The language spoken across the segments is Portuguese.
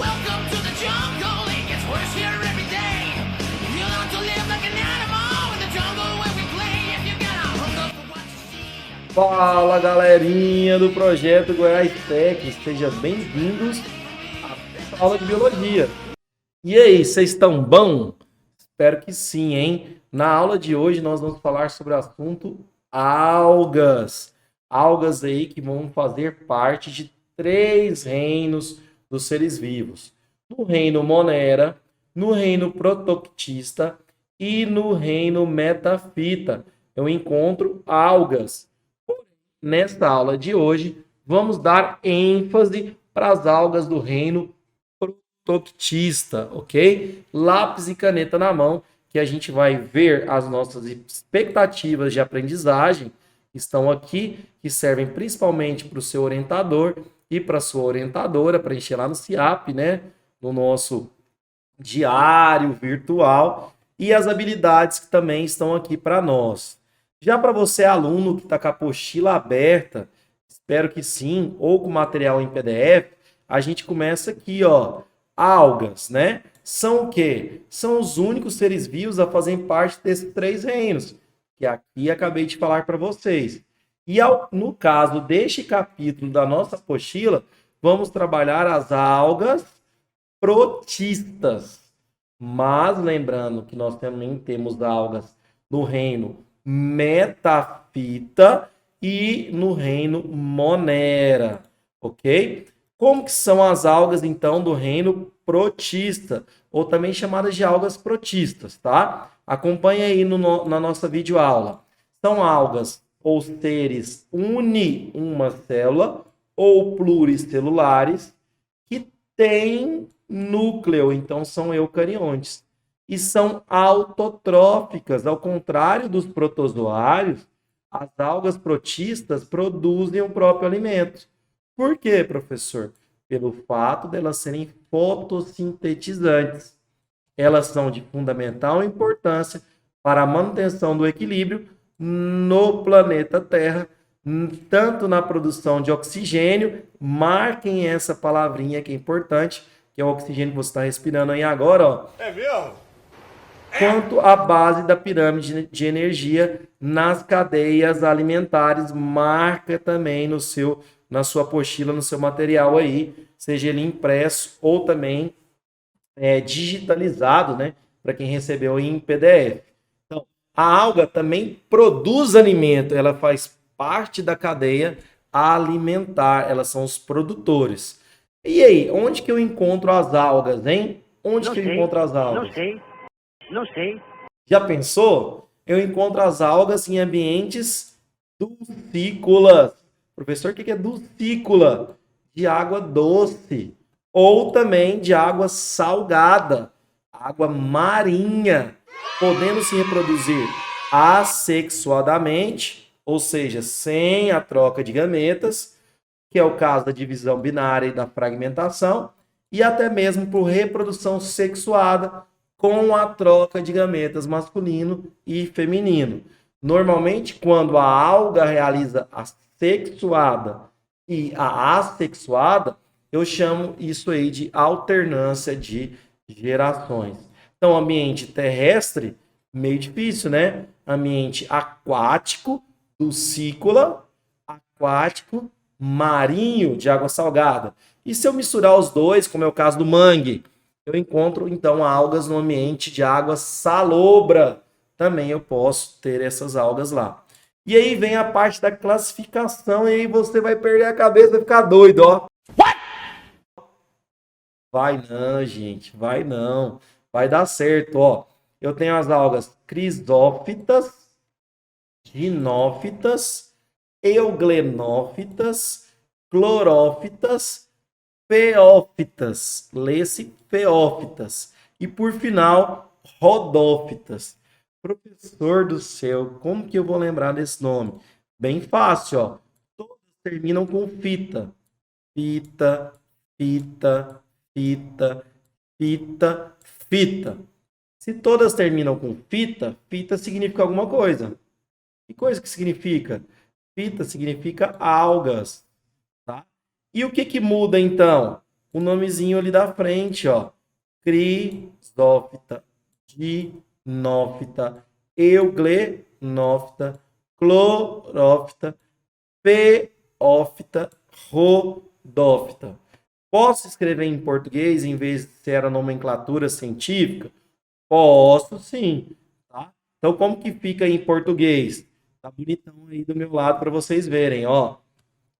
Welcome to the jungle, it gets worse here every day. You learn to live like an animal in the jungle where we play. If you get a hook up for what you see. Fala galerinha do Projeto Goiás Tech, sejam bem-vindos à aula de Biologia. E aí, vocês estão bom? Espero que sim, hein? Na aula de hoje nós vamos falar sobre o assunto algas. Algas aí que vão fazer parte de 3 reinos dos seres vivos. No reino Monera, no reino Protoctista e no reino Metafita. Eu encontro algas. Nesta aula de hoje, vamos dar ênfase para as algas do reino Protoctista, ok? Lápis e caneta na mão, que a gente vai ver as nossas expectativas de aprendizagem que estão aqui, que servem principalmente para o seu orientador e para a sua orientadora, preencher lá no CIAP, né? No nosso diário virtual, e as habilidades que também estão aqui para nós. Já para você, aluno que está com a apostila aberta, espero que sim, ou com material em PDF, a gente começa aqui, ó, algas, né? São o quê? São os únicos seres vivos a fazerem parte desses 3 reinos, que aqui acabei de falar para vocês. E no caso deste capítulo da nossa apostila, vamos trabalhar as algas protistas. Mas lembrando que nós também temos algas no reino Metafita e no reino Monera, ok? Como que são as algas, então, do reino protista, ou também chamadas de algas protistas, tá? Acompanhe aí na nossa videoaula. São algas ou seres uni uma célula ou pluricelulares que têm núcleo, então são eucariontes. E são autotróficas, ao contrário dos protozoários, as algas protistas produzem o próprio alimento. Por quê, professor? Pelo fato de elas serem fotossintetizantes. Elas são de fundamental importância para a manutenção do equilíbrio no planeta Terra, tanto na produção de oxigênio, marquem essa palavrinha que é importante, que é o oxigênio que você está respirando aí agora, ó. É mesmo? Quanto à base da pirâmide de energia nas cadeias alimentares, marca também na sua apostila, no seu material aí, seja ele impresso ou também digitalizado, né, para quem recebeu em PDF. Então, a alga também produz alimento, ela faz parte da cadeia alimentar, elas são os produtores. E aí, onde que eu encontro as algas, hein? Onde que eu encontro as algas? Não sei. Já pensou? Eu encontro as algas em ambientes dulcícolas. Professor, o que é dulcícola? De água doce. Ou também de água salgada. Água marinha. Podendo se reproduzir assexuadamente, ou seja, sem a troca de gametas, que é o caso da divisão binária e da fragmentação, e até mesmo por reprodução sexuada, com a troca de gametas masculino e feminino. Normalmente, quando a alga realiza a sexuada e a assexuada, eu chamo isso aí de alternância de gerações. Então, ambiente terrestre, meio difícil, né? Ambiente aquático, dulcícola, aquático, marinho, de água salgada. E se eu misturar os dois, como é o caso do mangue, eu encontro, então, algas no ambiente de água salobra. Também eu posso ter essas algas lá. E aí vem a parte da classificação, e aí você vai perder a cabeça, vai ficar doido, ó. What? Vai não, gente, vai não. Vai dar certo, ó. Eu tenho as algas crisófitas, ginófitas, euglenófitas, clorófitas, feófitas, lê-se feófitas, e por final, rodófitas. Professor do céu, como que eu vou lembrar desse nome? Bem fácil, ó. Todas terminam com fita. Fita, fita, fita, fita, fita. Se todas terminam com fita, fita significa alguma coisa. Que coisa que significa? Fita significa algas. Tá? E o que muda então? o nomezinho ali da frente, ó. Crisófita, dinófita, euglenófita, clorófita, peófita, rodófita. Posso escrever em português em vez de ser a nomenclatura científica? Posso, sim. Tá? Então, como que fica em português? Tá bonitão aí do meu lado para vocês verem, ó.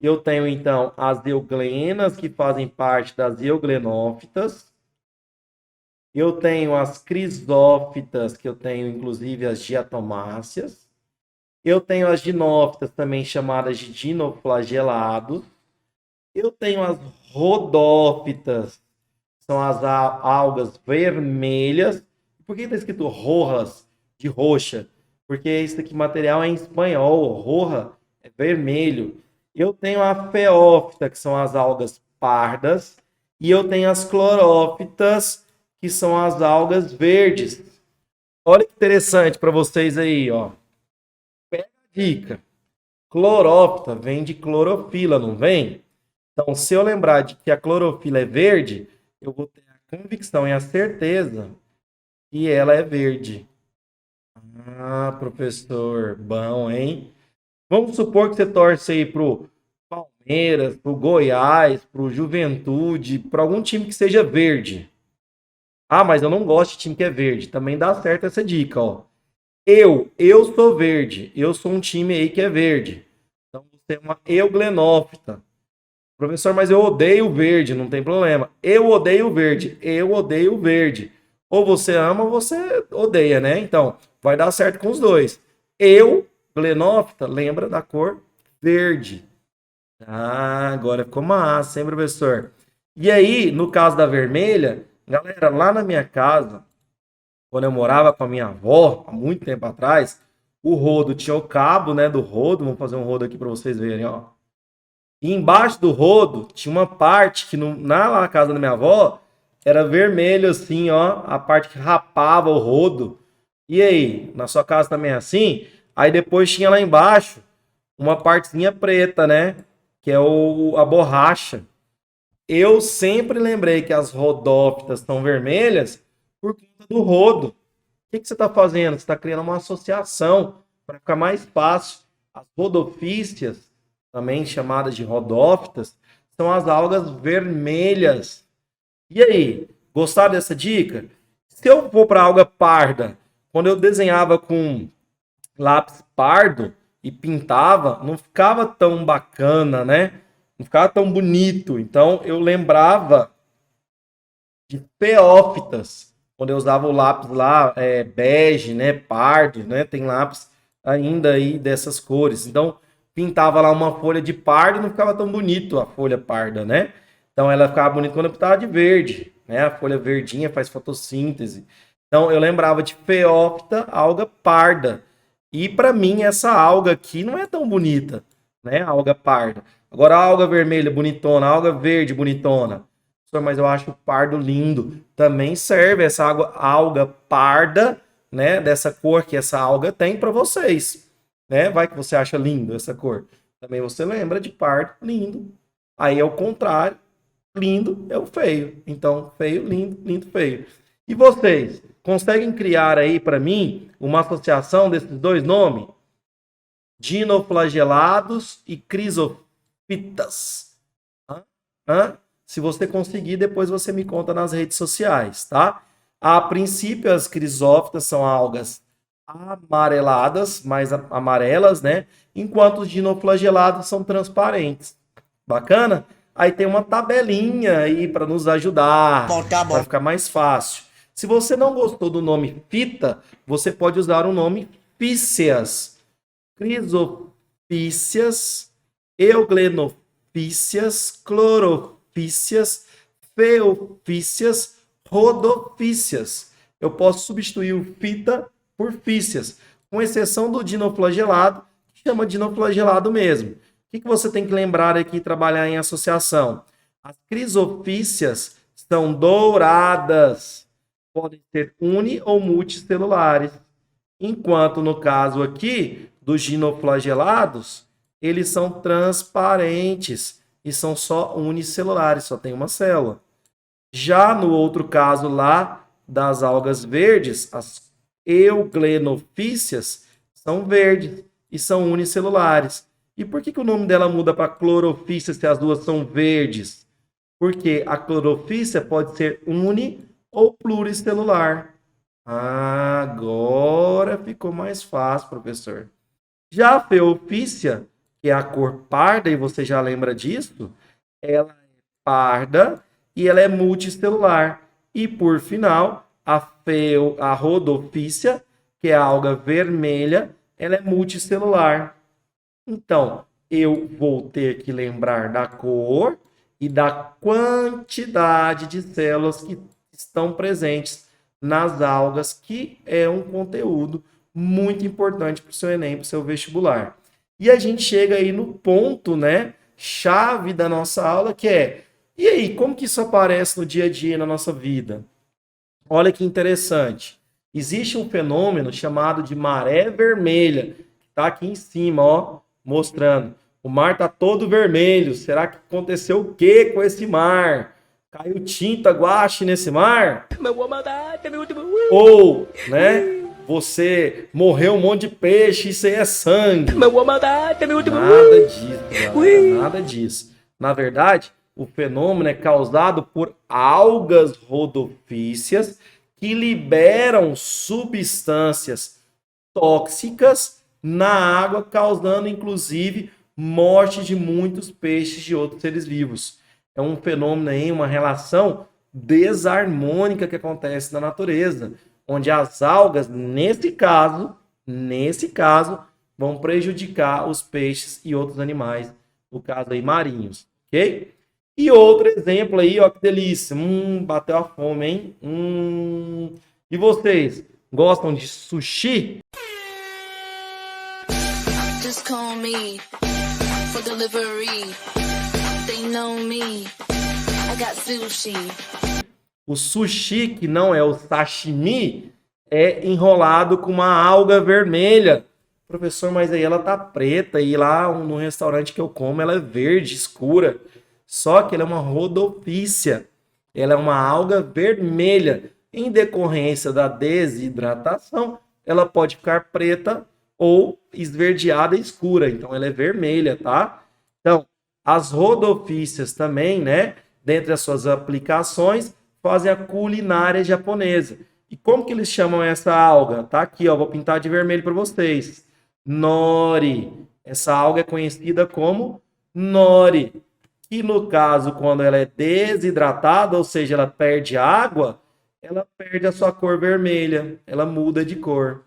Eu tenho, então, as euglenas, que fazem parte das euglenófitas. Eu tenho as crisófitas, que eu tenho, inclusive, as diatomáceas. Eu tenho as dinófitas, também chamadas de dinoflagelados. Eu tenho as rodófitas, são as algas vermelhas. Por que está escrito rojas, de roxa? Porque esse aqui material é em espanhol, roja é vermelho. Eu tenho a feófita, que são as algas pardas, e eu tenho as clorófitas, que são as algas verdes. Olha que interessante para vocês aí, ó. Pega a dica. Clorófita vem de clorofila, não vem? Então, se eu lembrar de que a clorofila é verde, eu vou ter a convicção e a certeza que ela é verde. Ah, professor, bom, hein? Vamos supor que você torce aí pro Palmeiras, pro Goiás, pro Juventude, para algum time que seja verde. Ah, mas eu não gosto de time que é verde. Também dá certo essa dica, ó. Eu sou verde. Eu sou um time aí que é verde. Então, você é uma euglenófita. Professor, mas eu odeio o verde, não tem problema. Eu odeio o verde. Eu odeio o verde. Ou você ama ou você odeia, né? Então, vai dar certo com os dois. Euglenófita, lembra da cor verde. Ah, agora ficou massa, hein, professor? E aí, no caso da vermelha, galera, lá na minha casa, quando eu morava com a minha avó, há muito tempo atrás, o rodo tinha o cabo, né, do rodo. Vamos fazer um rodo aqui para vocês verem, ó. E embaixo do rodo tinha uma parte que na casa da minha avó era vermelho assim, ó, a parte que rapava o rodo. E aí, na sua casa também é assim? Aí depois tinha lá embaixo uma partezinha preta, né, que é a borracha. Eu sempre lembrei que as rodófitas estão vermelhas por conta do rodo. O que você está fazendo? Você está criando uma associação para ficar mais fácil. As rodofícias, também chamadas de rodófitas, são as algas vermelhas. E aí, gostaram dessa dica? Se eu for para alga parda, quando eu desenhava com lápis pardo e pintava, não ficava tão bacana, né? Não ficava tão bonito. Então, eu lembrava de peófitas, quando eu usava o lápis lá, bege, né? Pardo, né? Tem lápis ainda aí dessas cores. Então, pintava lá uma folha de pardo e não ficava tão bonito a folha parda, né? Então, ela ficava bonita quando eu pintava de verde, né? A folha verdinha faz fotossíntese. Então, eu lembrava de feófita, alga parda. E para mim, essa alga aqui não é tão bonita, né? A alga parda. Agora, a alga vermelha bonitona, a alga verde bonitona. Mas eu acho o pardo lindo. Também serve essa alga parda, né? Dessa cor que essa alga tem para vocês, né? Vai que você acha lindo essa cor. Também você lembra de pardo, lindo. Aí é o contrário, lindo é o feio. Então, feio, lindo, lindo, feio. E vocês conseguem criar aí para mim uma associação desses dois nomes? Dinoflagelados e crisofitas. Se você conseguir, depois você me conta nas redes sociais, tá? A princípio, as crisófitas são algas amareladas, mais amarelas, né? Enquanto os dinoflagelados são transparentes. Bacana? Aí tem uma tabelinha aí para nos ajudar, para ficar mais fácil. Se você não gostou do nome fita, você pode usar o nome fíceas. Crisofíceas, euglenofíceas, clorofíceas, feofíceas, rodofíceas. Eu posso substituir o fita por fíceas, com exceção do dinoflagelado, que chama dinoflagelado mesmo. O que você tem que lembrar aqui e trabalhar em associação? As crisofíceas são douradas, podem ser uni- ou multicelulares, enquanto no caso aqui dos dinoflagelados, eles são transparentes e são só unicelulares, só tem uma célula. Já no outro caso lá das algas verdes, as euglenofícias são verdes e são unicelulares. E por que o nome dela muda para clorofícia se as duas são verdes? Porque a clorofícia pode ser uni ou pluricelular. Agora ficou mais fácil, professor. Já a feofícia, que é a cor parda, e você já lembra disso, ela é parda e ela é multicelular. E por final, a rodofícia, que é a alga vermelha, ela é multicelular. Então, eu vou ter que lembrar da cor e da quantidade de células que estão presentes nas algas, que é um conteúdo muito importante para o seu Enem, para o seu vestibular. E a gente chega aí no ponto, né, chave da nossa aula, que é, e aí, como que isso aparece no dia a dia na nossa vida? Olha que interessante. Existe um fenômeno chamado de maré vermelha, que está aqui em cima, ó, mostrando. O mar está todo vermelho. Será que aconteceu o que com esse mar? Caiu tinta, guache nesse mar? Ou, né, você morreu um monte de peixe, isso aí é sangue. Nada disso, galera, nada disso. Na verdade, o fenômeno é causado por algas rodofícias que liberam substâncias tóxicas na água, causando inclusive morte de muitos peixes e outros seres vivos. É um fenômeno aí, uma relação desarmônica que acontece na natureza, onde as algas, nesse caso, vão prejudicar os peixes e outros animais, no caso aí marinhos, ok? E outro exemplo aí, ó, que delícia. Bateu a fome, hein? E vocês, gostam de sushi? Just call me for delivery. They know me. I got sushi. O sushi, que não é o sashimi, é enrolado com uma alga vermelha. Professor, mas aí ela tá preta e lá no restaurante que eu como ela é verde, escura. Só que ela é uma rodofícia. Ela é uma alga vermelha. Em decorrência da desidratação, ela pode ficar preta ou esverdeada escura. Então, ela é vermelha, tá? Então, as rodofícias também, né? Dentre as suas aplicações, fazem a culinária japonesa. E como que eles chamam essa alga? Tá aqui, ó. Vou pintar de vermelho para vocês. Nori. Essa alga é conhecida como nori. E no caso, quando ela é desidratada, ou seja, ela perde água, ela perde a sua cor vermelha, ela muda de cor.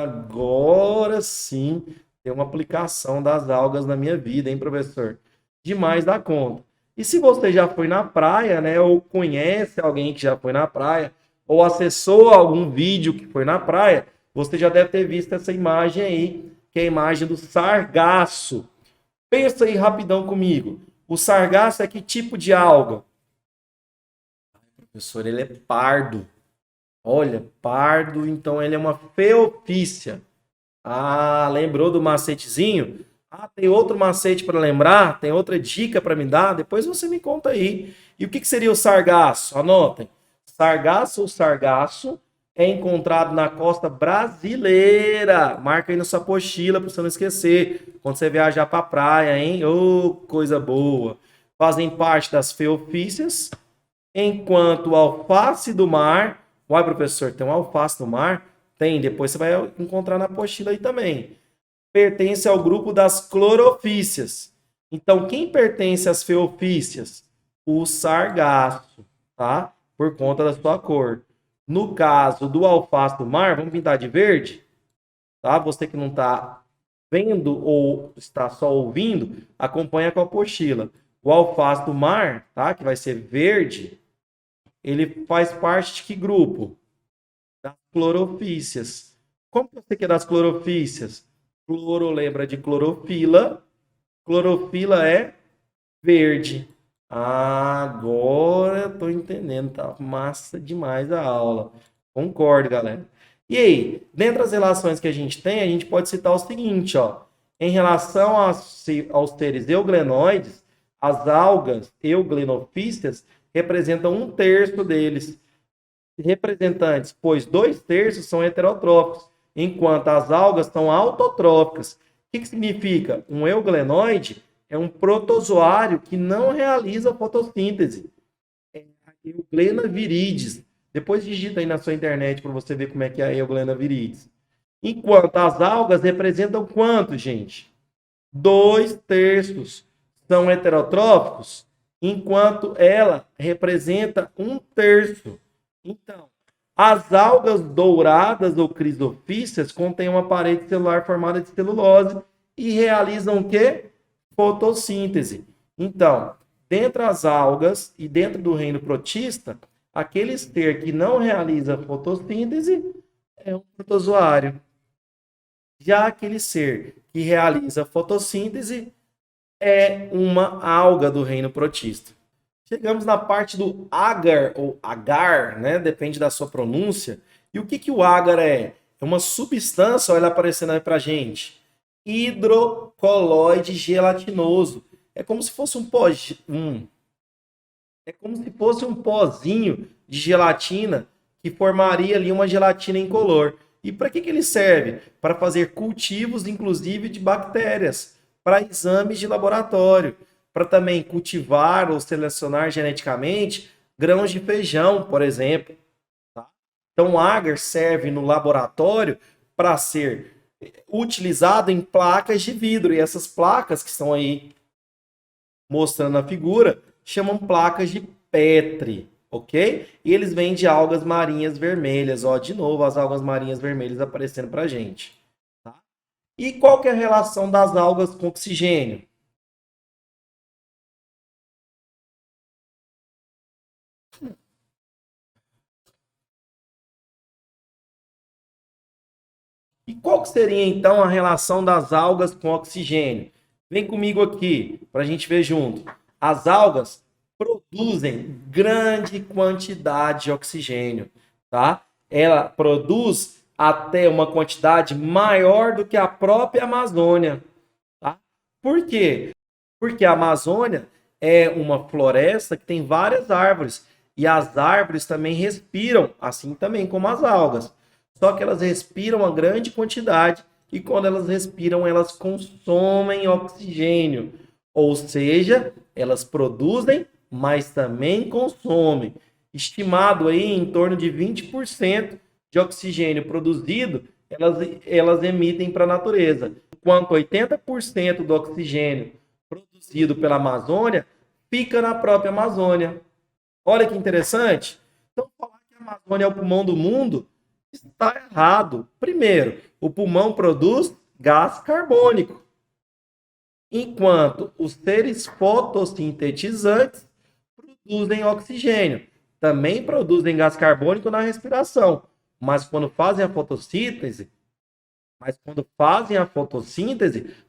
Agora sim tem uma aplicação das algas na minha vida, hein, professor? Demais da conta. E se você já foi na praia, né, ou conhece alguém que já foi na praia, ou acessou algum vídeo que foi na praia, você já deve ter visto essa imagem aí, que é a imagem do sargaço. Pensa aí rapidão comigo. O sargaço é que tipo de alga? Professor, ele é pardo. Olha, pardo, então ele é uma feofícia. Lembrou do macetezinho? Tem outro macete para lembrar? Tem outra dica para me dar? Depois você me conta aí. E o que seria o sargaço? Anotem. Sargaço ou sargaço é encontrado na costa brasileira. Marca aí na sua apostila para você não esquecer. Quando você viajar para a praia, hein? Ô, coisa boa. Fazem parte das feofícias. Enquanto o alface do mar... Uai, professor, tem um alface do mar? Tem, depois você vai encontrar na apostila aí também. Pertence ao grupo das clorofícias. Então, quem pertence às feofícias? O sargaço, tá? Por conta da sua cor. No caso do alface do mar, vamos pintar de verde? Tá? Você que não está vendo ou está só ouvindo, acompanha com a apostila. O alface do mar, tá? Que vai ser verde, ele faz parte de que grupo? Das clorofícias. Como que você quer das clorofícias? Cloro lembra de clorofila. Clorofila é verde. Agora eu tô entendendo, tá massa demais a aula. Concordo, galera. E aí, dentre as relações que a gente tem, a gente pode citar o seguinte, ó. Em relação aos seres euglenoides, As algas euglenofíceas representam 1/3 deles. Representantes, pois 2/3 são heterotróficos, enquanto as algas são autotróficas. O que significa? Um euglenoide é um protozoário que não realiza fotossíntese. É a Euglena viridis. Depois digita aí na sua internet para você ver como é que é a Euglena viridis. Enquanto as algas representam quanto, gente? 2/3 são heterotróficos, enquanto ela representa 1/3. Então, as algas douradas ou crisofíceas contêm uma parede celular formada de celulose e realizam o quê? Fotossíntese. Então, dentro das algas e dentro do reino protista, aquele ser que não realiza fotossíntese é um protozoário. Já aquele ser que realiza fotossíntese é uma alga do reino protista. Chegamos na parte do agar, ou agar, né? Depende da sua pronúncia. E o que o agar é? É uma substância, olha aparecendo aí pra gente. Hidrocoloide gelatinoso. É como se fosse é como se fosse um pozinho de gelatina que formaria ali uma gelatina incolor. E para que ele serve? Para fazer cultivos, inclusive, de bactérias, para exames de laboratório, para também cultivar ou selecionar geneticamente grãos de feijão, por exemplo. Tá? Então, o agar serve no laboratório para ser utilizado em placas de vidro. E essas placas que estão aí mostrando na figura, chamam placas de Petri, ok? E eles vêm de algas marinhas vermelhas. Ó, de novo, as algas marinhas vermelhas aparecendo para a gente. Tá? E qual que é a relação das algas com oxigênio? E qual que seria, então, a relação das algas com oxigênio? Vem comigo aqui, para a gente ver junto. As algas produzem grande quantidade de oxigênio, tá? Ela produz até uma quantidade maior do que a própria Amazônia, tá? Por quê? Porque a Amazônia é uma floresta que tem várias árvores, e as árvores também respiram, assim também como as algas. Só que elas respiram uma grande quantidade, e quando elas respiram, elas consomem oxigênio. Ou seja, elas produzem, mas também consomem. Estimado aí em torno de 20% de oxigênio produzido, elas emitem para a natureza. Enquanto 80% do oxigênio produzido pela Amazônia fica na própria Amazônia. Olha que interessante. Então, falar que a Amazônia é o pulmão do mundo está errado. Primeiro, o pulmão produz gás carbônico, enquanto os seres fotossintetizantes produzem oxigênio. Também produzem gás carbônico na respiração, mas quando fazem a fotossíntese,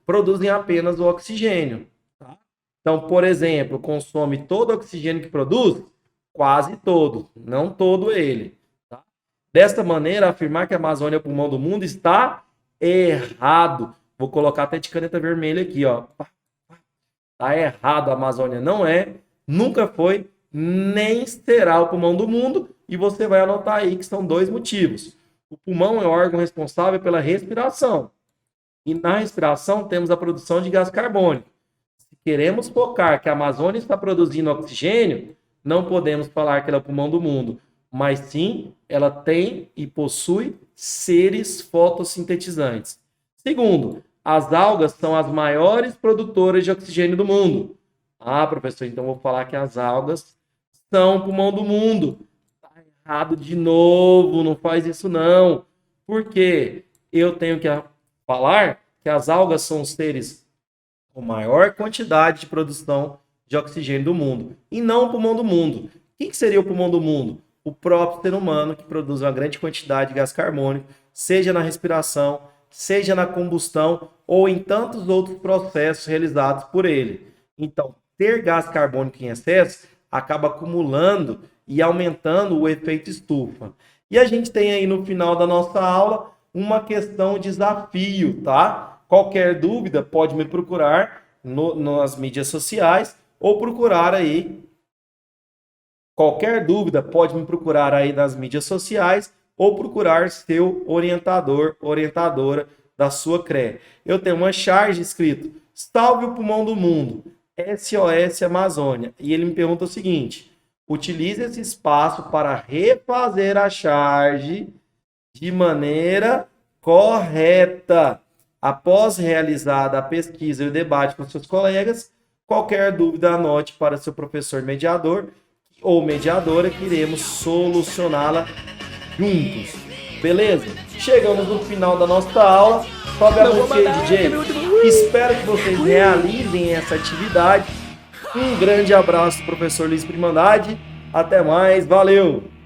produzem apenas o oxigênio. Tá? Então, por exemplo, consome todo o oxigênio que produz? Quase todo, não todo ele. Tá? Desta maneira, afirmar que a Amazônia é o pulmão do mundo está errado. Vou colocar até de caneta vermelha aqui, ó. Tá errado, a Amazônia não é, nunca foi, nem será o pulmão do mundo, e você vai anotar aí que são 2 motivos. O pulmão é o órgão responsável pela respiração, e na respiração temos a produção de gás carbônico. Se queremos focar que a Amazônia está produzindo oxigênio, não podemos falar que ela é o pulmão do mundo, mas sim, ela tem e possui seres fotossintetizantes. Segundo, as algas são as maiores produtoras de oxigênio do mundo. Ah, professor, então vou falar que as algas são o pulmão do mundo. Está errado de novo, não faz isso não. Por quê? Eu tenho que falar que as algas são os seres com maior quantidade de produção de oxigênio do mundo, e não o pulmão do mundo. Quem que seria o pulmão do mundo? O próprio ser humano, que produz uma grande quantidade de gás carbônico, seja na respiração, seja na combustão ou em tantos outros processos realizados por ele. Então, ter gás carbônico em excesso acaba acumulando e aumentando o efeito estufa. E a gente tem aí no final da nossa aula uma questão desafio, tá? Qualquer dúvida pode me procurar nas mídias sociais ou procurar aí. Qualquer dúvida, pode me procurar aí nas mídias sociais ou procurar seu orientador, orientadora da sua CRE. Eu tenho uma charge escrito: Salve o pulmão do mundo, SOS Amazônia. E ele me pergunta o seguinte: utilize esse espaço para refazer a charge de maneira correta. Após realizada a pesquisa e o debate com seus colegas, qualquer dúvida anote para seu professor mediador ou mediadora, que iremos solucioná-la juntos. Beleza? Chegamos no final da nossa aula. Sobe a música, DJ. Espero que vocês realizem essa atividade. Um grande abraço, professor Luiz Primandade. Até mais. Valeu!